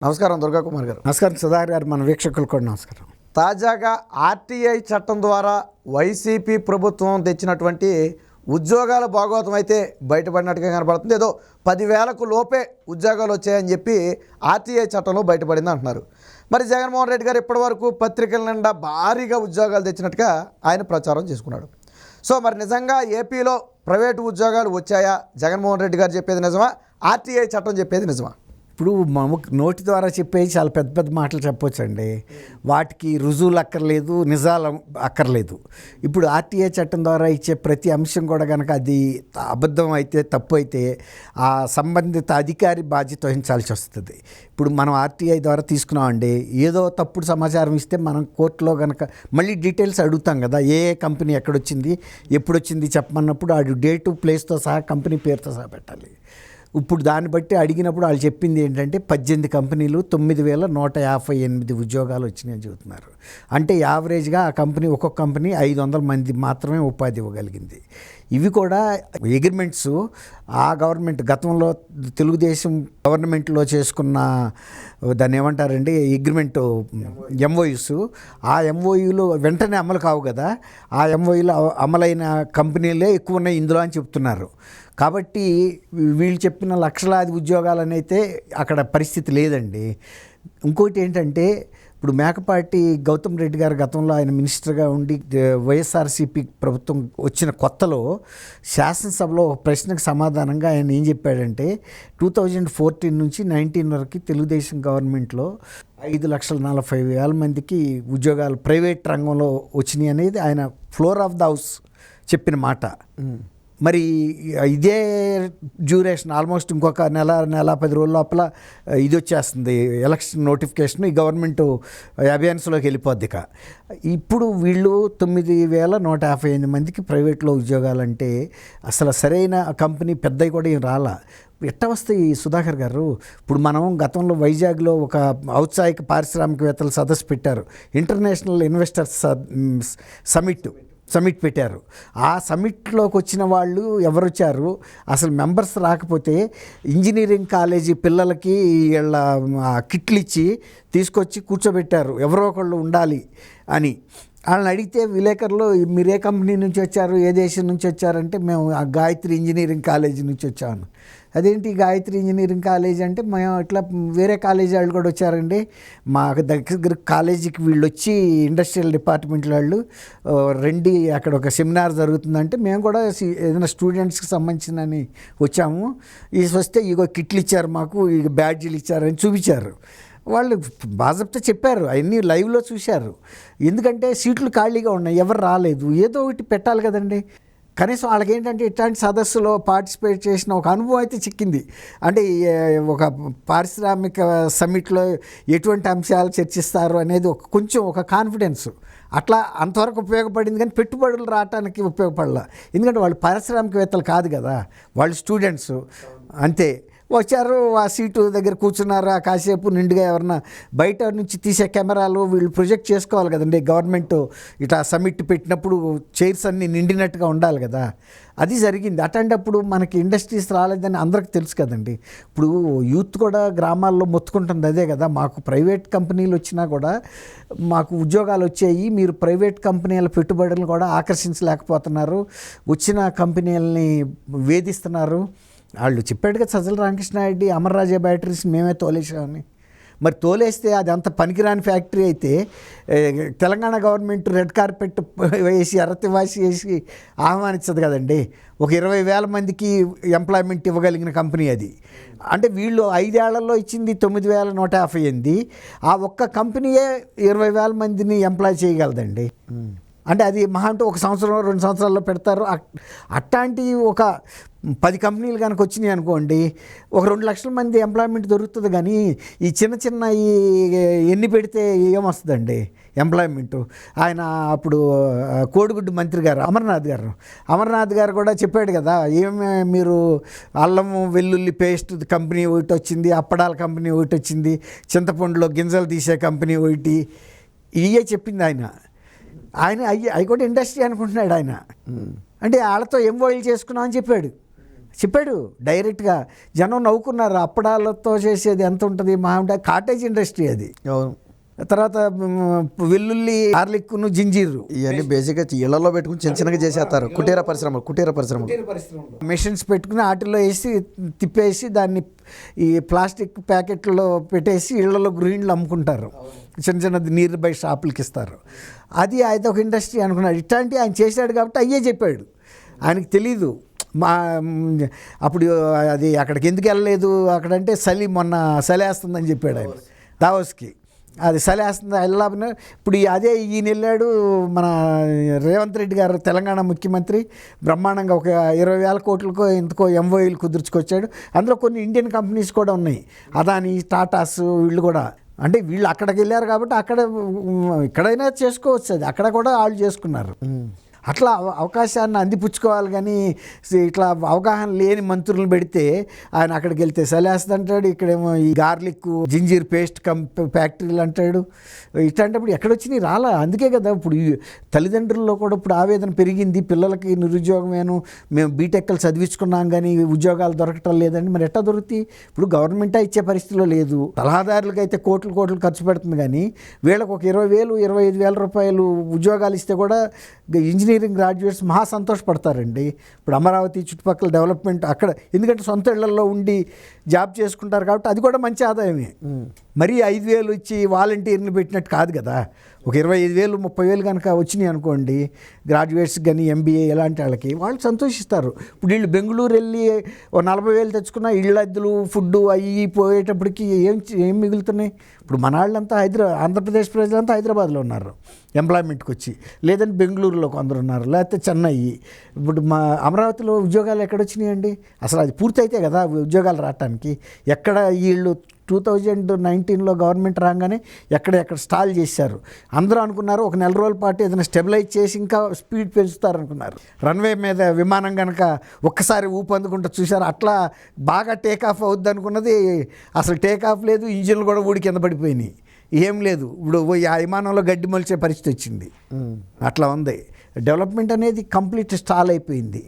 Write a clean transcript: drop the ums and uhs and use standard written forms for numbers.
నమస్కారం దుర్గా కుమార్ గారు. నమస్కారం సుధాకర్ గారు, మన వీక్షకులు కూడా నమస్కారం. తాజాగా ఆర్టీఐ చట్టం ద్వారా వైసీపీ ప్రభుత్వం తెచ్చినటువంటి ఉద్యోగాల భాగవతం అయితే బయటపడినట్టుగా కనబడుతుంది. ఏదో 10,000కు లోపే ఉద్యోగాలు వచ్చాయని చెప్పి ఆర్టీఐ చట్టంలో బయటపడింది అంటున్నారు. మరి జగన్మోహన్ రెడ్డి గారు ఇప్పటివరకు పత్రికల నిండా భారీగా ఉద్యోగాలు తెచ్చినట్టుగా ఆయన ప్రచారం చేసుకున్నాడు. సో మరి నిజంగా ఏపీలో ప్రైవేటు ఉద్యోగాలు వచ్చాయా? జగన్మోహన్ రెడ్డి గారు చెప్పేది నిజమా? ఆర్టీఐ చట్టం చెప్పేది నిజమా? ఇప్పుడు నోటి ద్వారా చెప్పేది చాలా పెద్ద పెద్ద మాటలు చెప్పొచ్చండి. వాటికి రుజువులు అక్కర్లేదు, నిజాలు అక్కర్లేదు. ఇప్పుడు ఆర్టీఐ చట్టం ద్వారా ఇచ్చే ప్రతి అంశం కూడా కనుక అది అబద్ధం అయితే, తప్పు అయితే ఆ సంబంధిత అధికారి బాధ్యత వహించాల్సి వస్తుంది. ఇప్పుడు మనం ఆర్టీఐ ద్వారా తీసుకున్నామండి, ఏదో తప్పుడు సమాచారం ఇస్తే మనం కోర్టులో కనుక మళ్ళీ డీటెయిల్స్ అడుగుతాం కదా, ఏ కంపెనీ ఎక్కడొచ్చింది, ఎప్పుడొచ్చింది చెప్పమన్నప్పుడు ఆ డేటు, ప్లేస్తో సహా, కంపెనీ పేరుతో సహా పెట్టాలి. ఇప్పుడు దాన్ని బట్టి అడిగినప్పుడు వాళ్ళు చెప్పింది ఏంటంటే 18 కంపెనీలు 9,158 ఉద్యోగాలు వచ్చినాయని చెబుతున్నారు. అంటే యావరేజ్గా ఆ కంపెనీ, ఒక్కొక్క కంపెనీ 500 మంది మాత్రమే ఉపాధి ఇవ్వగలిగింది. ఇవి కూడా అగ్రిమెంట్స్ ఆ గవర్నమెంట్ గతంలో తెలుగుదేశం గవర్నమెంట్లో చేసుకున్న దాన్ని ఏమంటారండి, అగ్రిమెంట్ ఎంఓయూస్. ఆ ఎంఓయూలు వెంటనే అమలు కావు కదా, ఆ ఎంఓయూలు అమలైన కంపెనీలే ఎక్కువ ఉన్నాయి ఇందులో అని చెప్తున్నారు. కాబట్టి వీళ్ళు చెప్పిన లక్షలాది ఉద్యోగాలనైతే అక్కడ పరిస్థితి లేదండి. ఇంకోటి ఏంటంటే, ఇప్పుడు మేకపాటి గౌతమ్ రెడ్డి గారు గతంలో ఆయన మినిస్టర్గా ఉండి వైఎస్ఆర్సీపీ ప్రభుత్వం వచ్చిన కొత్తలో శాసనసభలో ఒక ప్రశ్నకు సమాధానంగా ఆయన ఏం చెప్పాడంటే 2014 నుంచి 19 వరకు తెలుగుదేశం గవర్నమెంట్లో 5,40,000 మందికి ఉద్యోగాలు ప్రైవేట్ రంగంలో వచ్చినాయి అనేది ఆయన ఫ్లోర్ ఆఫ్ ద హౌస్ చెప్పిన మాట. మరి ఇదే డ్యూరేషన్ ఆల్మోస్ట్ ఇంకొక నెల 10 రోజుల లోపల ఇది వచ్చేస్తుంది, ఎలక్షన్ నోటిఫికేషన్, ఈ గవర్నమెంట్ అబియన్స్లోకి వెళ్ళిపోద్ది. ఇప్పుడు వీళ్ళు 9,158 మందికి ప్రైవేట్లో ఉద్యోగాలంటే అసలు సరైన కంపెనీ పెద్దవి కూడా ఏం రాలా. ఎట్ట వస్తాయి సుధాకర్ గారు? ఇప్పుడు మనం గతంలో వైజాగ్లో ఒక ఔత్సాహిక పారిశ్రామికవేత్తల సదస్సు పెట్టారు, ఇంటర్నేషనల్ ఇన్వెస్టర్స్ సమిట్ పెట్టారు. ఆ సమిట్లోకి వచ్చిన వాళ్ళు ఎవరు వచ్చారు? అసలు మెంబర్స్ రాకపోతే ఇంజనీరింగ్ కాలేజీ పిల్లలకి వీళ్ళ కిట్లు ఇచ్చి తీసుకొచ్చి కూర్చోబెట్టారు, ఎవరో ఒకళ్ళు ఉండాలి అని. వాళ్ళని అడిగితే విలేకరులు, మీరు ఏ కంపెనీ నుంచి వచ్చారు, ఏ దేశం నుంచి వచ్చారంటే మేము ఆ గాయత్రి ఇంజనీరింగ్ కాలేజీ నుంచి వచ్చాను. అదేంటి గాయత్రి ఇంజనీరింగ్ కాలేజీ అంటే, మేము ఇట్లా వేరే కాలేజీ వాళ్ళు కూడా వచ్చారండి, మా దగ్గర కాలేజీకి వీళ్ళు వచ్చి ఇండస్ట్రియల్ డిపార్ట్మెంట్ వాళ్ళు రండి, అక్కడ ఒక సెమినార్ జరుగుతుందంటే మేము కూడా ఏదైనా స్టూడెంట్స్కి సంబంధించినని వచ్చాము, ఈ వస్తే ఇగో కిట్లు ఇచ్చారు మాకు, ఇక బ్యాడ్జీలు ఇచ్చారని చూపించారు. వాళ్ళు బాజప్తా చెప్పారు, అవన్నీ లైవ్లో చూశారు. ఎందుకంటే సీట్లు ఖాళీగా ఉన్నాయి, ఎవరు రాలేదు, ఏదో ఒకటి పెట్టాలి కదండి. కనీసం వాళ్ళకి ఏంటంటే ఇట్లాంటి సదస్సులో పార్టిసిపేట్ చేసిన ఒక అనుభవం అయితే చిక్కింది. అంటే ఒక పారిశ్రామిక సమ్మిట్లో ఎటువంటి అంశాలు చర్చిస్తారు అనేది కొంచెం ఒక కాన్ఫిడెన్స్ అట్లా అంతవరకు ఉపయోగపడింది. కానీ పెట్టుబడులు రావడానికి ఉపయోగపడాల, ఎందుకంటే వాళ్ళు పారిశ్రామికవేత్తలు కాదు కదా, వాళ్ళు స్టూడెంట్స్ అంతే. వచ్చారు, ఆ సీటు దగ్గర కూర్చున్నారు, ఆ కాసేపు నిండుగా ఎవరన్నా బయట నుంచి తీసే కెమెరాలు వీళ్ళు ప్రొజెక్ట్ చేసుకోవాలి కదండి. గవర్నమెంట్ ఇట్లా సమిట్ పెట్టినప్పుడు చైర్స్ అన్నీ నిండినట్టుగా ఉండాలి కదా, అది జరిగింది. అట్లాంటప్పుడు మనకి ఇండస్ట్రీస్ రాలేదని అందరికీ తెలుసు కదండి. ఇప్పుడు యూత్ కూడా గ్రామాల్లో మొత్తుకుంటుంది అదే కదా, మాకు ప్రైవేట్ కంపెనీలు వచ్చినా కూడా మాకు ఉద్యోగాలు వచ్చాయి, మీరు ప్రైవేట్ కంపెనీల పెట్టుబడులను కూడా ఆకర్షించలేకపోతున్నారు, వచ్చిన కంపెనీలని వేధిస్తున్నారు. వాళ్ళు చెప్పాడు కదా, సజ్జల రామకృష్ణారెడ్డి అమర్రాజా బ్యాటరీస్ మేమే తోలేసామని. మరి తోలేస్తే అది అంత పనికిరాని ఫ్యాక్టరీ అయితే తెలంగాణ గవర్నమెంట్ రెడ్ కార్పెట్ వేసి ఎర్రతివాసి వేసి ఆహ్వానించదు కదండి. ఒక 20,000 మందికి ఎంప్లాయ్మెంట్ ఇవ్వగలిగిన కంపెనీ అది. అంటే వీళ్ళు 5 ఏళ్లలో ఇచ్చింది 9,158, ఆ ఒక్క కంపెనీయే 20,000 మందిని ఎంప్లాయ్ చేయగలదండి. అంటే అది మహా అంటే 1 సంవత్సరం 2 సంవత్సరాల్లో పెడతారు. అట్లాంటి ఒక 10 కంపెనీలు కనుక వచ్చినాయి అనుకోండి, ఒక 2 లక్షల మంది ఎంప్లాయ్మెంట్ దొరుకుతుంది. కానీ ఈ చిన్న ఈ ఎన్ని పెడితే ఏమొస్తుందండి ఎంప్లాయ్మెంట్? ఆయన అప్పుడు కోడిగుడ్డు మంత్రి గారు అమర్నాథ్ గారు కూడా చెప్పాడు కదా, ఏమి మీరు అల్లము వెల్లుల్లి పేస్ట్ కంపెనీ ఒకటి వచ్చింది, అప్పడాల కంపెనీ ఒకటి వచ్చింది, చింతపండులో గింజలు తీసే కంపెనీ ఒకటి, ఇవే చెప్పింది ఆయన. అవి కూడా ఇండస్ట్రీ అనుకుంటున్నాడు ఆయన. అంటే వాళ్ళతో ఎంఓఎల్ చేసుకున్నామని చెప్పాడు. చెప్పాడు డైరెక్ట్గా. జనం నవ్వుకున్నారు. అప్పడాలతో చేసేది ఎంత ఉంటుంది, మా కాటేజ్ ఇండస్ట్రీ అది. అవును. తర్వాత వెల్లుల్లి, గార్లిక్ను, జింజీరు, ఇవన్నీ బేసిక్గా ఇళ్లలో పెట్టుకుని చిన్న చిన్నగా చేసేస్తారు. కుటీర పరిశ్రమలు మెషిన్స్ పెట్టుకుని వాటిల్లో వేసి తిప్పేసి దాన్ని ఈ ప్లాస్టిక్ ప్యాకెట్లో పెట్టేసి ఇళ్లలో గృహిణులు అమ్ముకుంటారు. చిన్న చిన్నది నియర్ బై షాపులకి ఇస్తారు. అది ఒక ఇండస్ట్రీ అనుకున్నాడు. ఇట్లాంటివి ఆయన చేశాడు కాబట్టి అయ్యే చెప్పాడు. ఆయనకు తెలీదు అప్పుడు అది అక్కడికి ఎందుకు వెళ్ళలేదు అక్కడంటే మొన్న చలేస్తుందని చెప్పాడు ఆయన దావోస్కి. అది చలేస్తుంది వెళ్ళాలని. ఇప్పుడు అదే ఈయన వెళ్ళాడు. మన రేవంత్ రెడ్డి గారు తెలంగాణ ముఖ్యమంత్రి బ్రహ్మాండంగా ఒక 20,000 కోట్లకో ఎంతకో ఎంఓఏలు కుదుర్చుకొచ్చాడు. అందులో కొన్ని ఇండియన్ కంపెనీస్ కూడా ఉన్నాయి, అదాని, టాటాస్, వీళ్ళు కూడా. అంటే వీళ్ళు అక్కడికి వెళ్ళారు కాబట్టి ఇక్కడైనా చేసుకోవచ్చు. అది అక్కడ కూడా వాళ్ళు చేసుకున్నారు. అట్లా అవకాశాన్ని అందిపుచ్చుకోవాలి. కానీ ఇట్లా అవగాహన లేని మంత్రులను పెడితే ఆయన అక్కడికి వెళ్తే సలేస్తుంది అంటాడు, ఇక్కడేమో ఈ గార్లిక్, జింజీర్ పేస్ట్ ఫ్యాక్టరీలు అంటాడు. ఇట్లాంటప్పుడు ఎక్కడొచ్చినాయి రాలా. అందుకే కదా ఇప్పుడు తల్లిదండ్రుల్లో కూడా ఇప్పుడు ఆవేదన పెరిగింది. పిల్లలకి నిరుద్యోగమేను, మేము బీటెక్లు చదివించుకున్నాం కానీ ఉద్యోగాలు దొరకటం లేదండి. మరి ఎట్లా దొరుకుతాయి? ఇప్పుడు గవర్నమెంటే ఇచ్చే పరిస్థితిలో లేదు. సలహాదారులకి అయితే కోట్లు ఖర్చు పెడుతుంది. కానీ వీళ్ళకి ఒక 20,000, 25,000 రూపాయలు ఉద్యోగాలు ఇస్తే కూడా ఇంజనీరింగ్ గ్రాడ్యుయేట్స్ మహా సంతోషపడతారండి. ఇప్పుడు అమరావతి చుట్టుపక్కల డెవలప్మెంట్ అక్కడ, ఎందుకంటే సొంత ఇళ్లలో ఉండి జాబ్ చేసుకుంటారు కాబట్టి అది కూడా మంచి ఆదాయమే. మరీ 5,000 ఇచ్చి వాలంటీర్ని పెట్టినట్టు కాదు కదా. ఒక 25,000, 30,000 కనుక వచ్చినాయి అనుకోండి గ్రాడ్యుయేట్స్ కానీ ఎంబీఏ ఇలాంటి వాళ్ళకి, వాళ్ళు సంతోషిస్తారు. ఇప్పుడు వీళ్ళు బెంగళూరు వెళ్ళి 40,000 తెచ్చుకున్న ఇళ్ళ అద్దెలు, ఫుడ్ అవి పోయేటప్పటికి ఏం మిగులుతున్నాయి? ఇప్పుడు మన వాళ్ళంతా ఆంధ్రప్రదేశ్ ప్రజలంతా హైదరాబాద్లో ఉన్నారు ఎంప్లాయ్మెంట్కి వచ్చి, లేదంటే బెంగళూరులో కొందరు ఉన్నారు, లేకపోతే చెన్నై. ఇప్పుడు మా అమరావతిలో ఉద్యోగాలు ఎక్కడొచ్చినాయండి? అసలు అది పూర్తయితే కదా ఉద్యోగాలు రావటానికి. ఎక్కడ వీళ్ళు 2019లో గవర్నమెంట్ రాగానే ఎక్కడ స్టాల్ చేశారు. అందరూ అనుకున్నారు ఒక 4 రోజుల పాటు ఏదైనా స్టెబిలైజ్ చేసి ఇంకా స్పీడ్ పెంచుతారనుకున్నారు. రన్వే మీద విమానం కనుక ఒక్కసారి ఊపందుకుంటూ చూశారు. అట్లా బాగా టేక్ ఆఫ్ అవుద్ది అనుకున్నది అసలు టేక్ ఆఫ్ లేదు. ఇంజిన్లు కూడా ఊడి కింద పడిపోయినాయి. ఏం లేదు. ఇప్పుడు ఆ విమానంలో గడ్డి మొలిచే పరిస్థితి వచ్చింది. అట్లా ఉంది. డెవలప్మెంట్ అనేది కంప్లీట్ స్టాల్ అయిపోయింది.